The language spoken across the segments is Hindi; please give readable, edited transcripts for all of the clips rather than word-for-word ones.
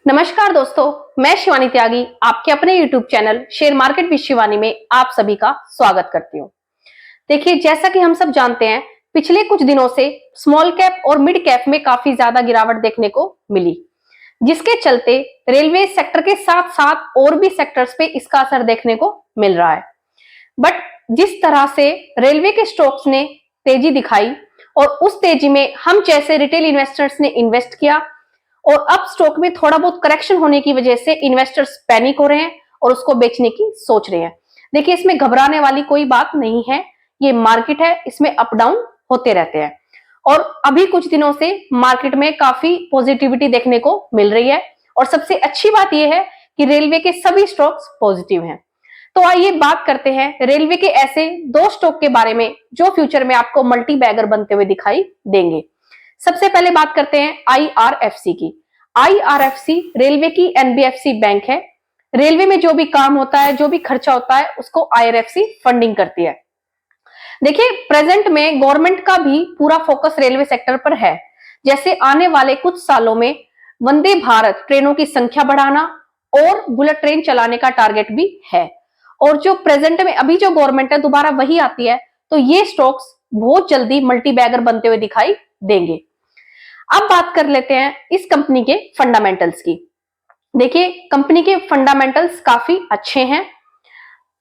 नमस्कार दोस्तों, मैं शिवानी त्यागी आपके अपने YouTube channel share market with Shivani में आप सभी का स्वागत करती हूँ। देखिए, जैसा कि हम सब जानते हैं, पिछले कुछ दिनों से स्मॉल कैप और मिड कैप में काफी ज्यादा गिरावट देखने को मिली, जिसके चलते रेलवे सेक्टर के साथ साथ और भी सेक्टर्स पे इसका असर देखने को मिल रहा है। बट जिस तरह से रेलवे के स्टॉक्स ने तेजी दिखाई और उस तेजी में हम जैसे रिटेल इन्वेस्टर्स ने इन्वेस्ट किया और अब स्टॉक में थोड़ा बहुत करेक्शन होने की वजह से इन्वेस्टर्स पैनिक हो रहे हैं और उसको बेचने की सोच रहे हैं। देखिए, इसमें घबराने वाली कोई बात नहीं है। ये मार्केट है, इसमें अप डाउन होते रहते हैं और अभी कुछ दिनों से मार्केट में काफी पॉजिटिविटी देखने को मिल रही है और सबसे अच्छी बात यह है कि रेलवे के सभी स्टॉक्स पॉजिटिव हैं। तो आइए बात करते हैं रेलवे के ऐसे दो स्टॉक के बारे में जो फ्यूचर में आपको मल्टी बैगर बनते हुए दिखाई देंगे। सबसे पहले बात करते हैं आईआरएफसी की। आईआरएफसी रेलवे की एनबीएफसी बैंक है। रेलवे में जो भी काम होता है, जो भी खर्चा होता है, उसको आईआरएफसी फंडिंग करती है। देखिए, प्रेजेंट में गवर्नमेंट का भी पूरा फोकस रेलवे सेक्टर पर है। जैसे आने वाले कुछ सालों में वंदे भारत ट्रेनों की संख्या बढ़ाना और बुलेट ट्रेन चलाने का टारगेट भी है। और जो प्रेजेंट में अभी जो गवर्नमेंट है दोबारा वही आती है, तो ये स्टॉक्स बहुत जल्दी मल्टी बैगर बनते हुए दिखाई देंगे। अब बात कर लेते हैं इस कंपनी के फंडामेंटल्स की। देखिए, कंपनी के फंडामेंटल्स काफी अच्छे हैं।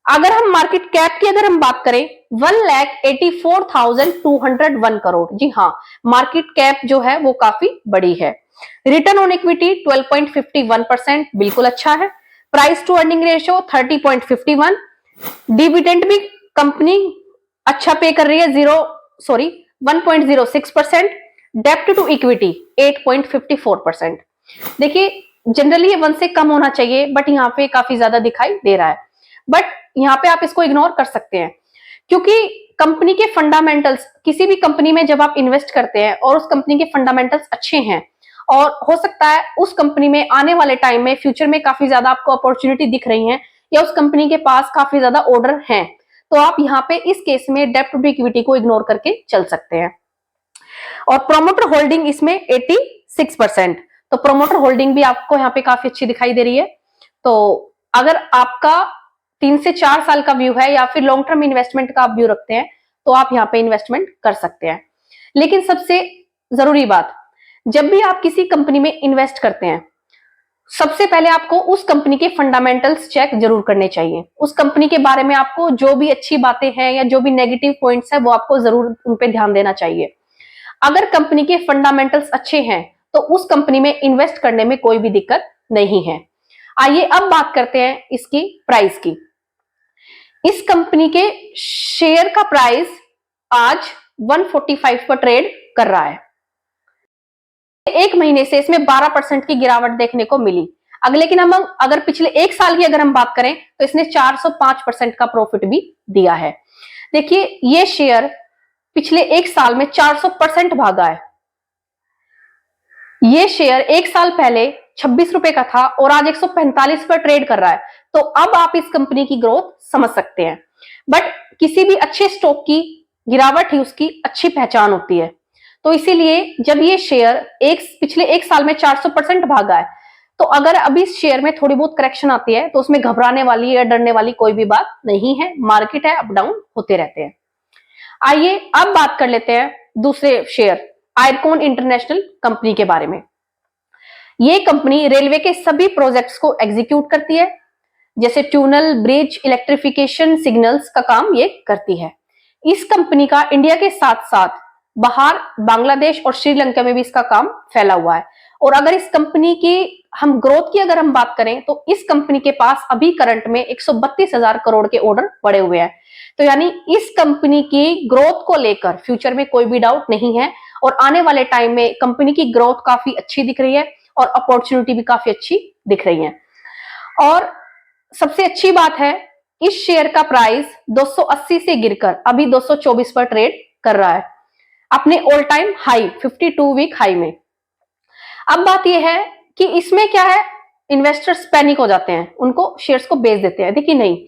अगर हम मार्केट कैप की अगर हम बात करें, 1,84,201 करोड़, जी हाँ, मार्केट कैप जो है वो काफी बड़ी है। रिटर्न ऑन इक्विटी 12.51%, बिल्कुल अच्छा है। Price to earning ratio 30.51। Dividend भी कंपनी अच्छा पे कर रही है, 1.06%। डेप्ट टू इक्विटी 8.54%। देखिए, जनरली ये 1 से कम होना चाहिए, बट यहाँ पे काफी ज्यादा दिखाई दे रहा है। बट यहाँ पे आप इसको इग्नोर कर सकते हैं, क्योंकि कंपनी के फंडामेंटल्स, किसी भी कंपनी में जब आप इन्वेस्ट करते हैं और उस कंपनी के फंडामेंटल्स अच्छे हैं और हो सकता है उस कंपनी में आने वाले टाइम में फ्यूचर में काफी ज्यादा आपको अपॉर्चुनिटी दिख रही है या उस कंपनी के पास काफी ज्यादा ऑर्डर हैं, तो आप यहाँ पे इस केस में डेप्ट टू इक्विटी को इग्नोर करके चल सकते हैं। और प्रोमोटर होल्डिंग इसमें 86%, तो प्रोमोटर होल्डिंग भी आपको यहाँ पे काफी अच्छी दिखाई दे रही है। तो अगर आपका 3 से 4 साल का व्यू है या फिर लॉन्ग टर्म इन्वेस्टमेंट का आप व्यू रखते हैं, तो आप यहाँ पे इन्वेस्टमेंट कर सकते हैं। लेकिन सबसे जरूरी बात, जब भी आप किसी कंपनी में इन्वेस्ट करते हैं, सबसे पहले आपको उस कंपनी के फंडामेंटल्स चेक जरूर करने चाहिए। उस कंपनी के बारे में आपको जो भी अच्छी बातें हैं या जो भी नेगेटिव पॉइंट्स है वो आपको जरूर उन पे ध्यान देना चाहिए। अगर कंपनी के फंडामेंटल्स अच्छे हैं तो उस कंपनी में इन्वेस्ट करने में कोई भी दिक्कत नहीं है। आइए अब बात करते हैं इसकी प्राइस की। इस कंपनी के शेयर का प्राइस आज 145 पर ट्रेड कर रहा है। एक महीने से इसमें 12% की गिरावट देखने को मिली। लेकिन हम अगर पिछले एक साल की अगर हम बात करें तो इसने 405% का प्रॉफिट भी दिया है। देखिए, ये शेयर पिछले एक साल में 400% भागा है। ये शेयर एक साल पहले 26 रुपए का था और आज 145 पर ट्रेड कर रहा है। तो अब आप इस कंपनी की ग्रोथ समझ सकते हैं। बट किसी भी अच्छे स्टॉक की गिरावट ही उसकी अच्छी पहचान होती है। तो इसीलिए जब ये शेयर पिछले एक साल में 400% भागा है, तो अगर अभी इस शेयर में थोड़ी बहुत करेक्शन आती है तो उसमें घबराने वाली या डरने वाली कोई भी बात नहीं है। मार्केट है, अप डाउन होते रहते हैं। आइए अब बात कर लेते हैं दूसरे शेयर, आयरकॉन इंटरनेशनल कंपनी के बारे में। ये कंपनी रेलवे के सभी प्रोजेक्ट्स को एग्जीक्यूट करती है, जैसे टनल, ब्रिज, इलेक्ट्रिफिकेशन, सिग्नल्स का काम ये करती है। इस कंपनी का इंडिया के साथ साथ बाहर बांग्लादेश और श्रीलंका में भी इसका काम फैला हुआ है। और अगर इस कंपनी की हम ग्रोथ की अगर हम बात करें तो इस कंपनी के पास अभी करंट में 132,000 करोड़ के ऑर्डर पड़े हुए हैं। तो यानी इस कंपनी की ग्रोथ को लेकर फ्यूचर में कोई भी डाउट नहीं है और आने वाले टाइम में कंपनी की ग्रोथ काफी अच्छी दिख रही है और अपॉर्चुनिटी भी काफी अच्छी दिख रही है। और सबसे अच्छी बात है, इस शेयर का प्राइस 280 से गिरकर अभी 224 पर ट्रेड कर रहा है, अपने all time high 52 week high में। अब बात यह है कि इसमें क्या है, इन्वेस्टर्स पैनिक हो जाते हैं, उनको शेयर्स को बेच देते हैं। देखिए नहीं,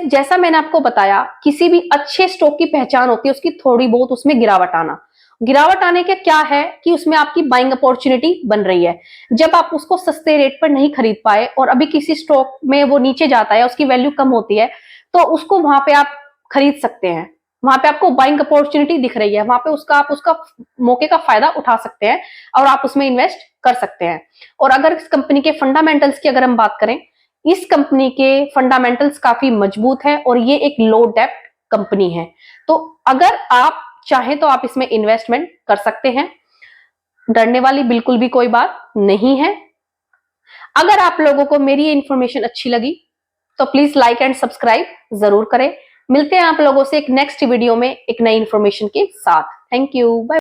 जैसा मैंने आपको बताया, किसी भी अच्छे स्टॉक की पहचान होती है उसकी थोड़ी बहुत उसमें गिरावट आना, गिरावट आने के क्या है कि उसमें आपकी बाइंग अपॉर्चुनिटी बन रही है। जब आप उसको सस्ते रेट पर नहीं खरीद पाए और अभी किसी स्टॉक में वो नीचे जाता है, उसकी वैल्यू कम होती है, तो उसको वहां पे आप खरीद सकते हैं। वहां पे आपको बाइंग अपॉर्चुनिटी दिख रही है, वहां पे आप उसका मौके का फायदा उठा सकते हैं और आप उसमें इन्वेस्ट कर सकते हैं। और अगर इस कंपनी के फंडामेंटल्स की अगर हम बात करें, इस कंपनी के फंडामेंटल्स काफी मजबूत है और ये एक लो डेप्ट कंपनी है। तो अगर आप चाहें तो आप इसमें इन्वेस्टमेंट कर सकते हैं, डरने वाली बिल्कुल भी कोई बात नहीं है। अगर आप लोगों को मेरी ये इंफॉर्मेशन अच्छी लगी तो प्लीज लाइक एंड सब्सक्राइब जरूर करें। मिलते हैं आप लोगों से एक नेक्स्ट वीडियो में एक नई इंफॉर्मेशन के साथ। Thank you, bye.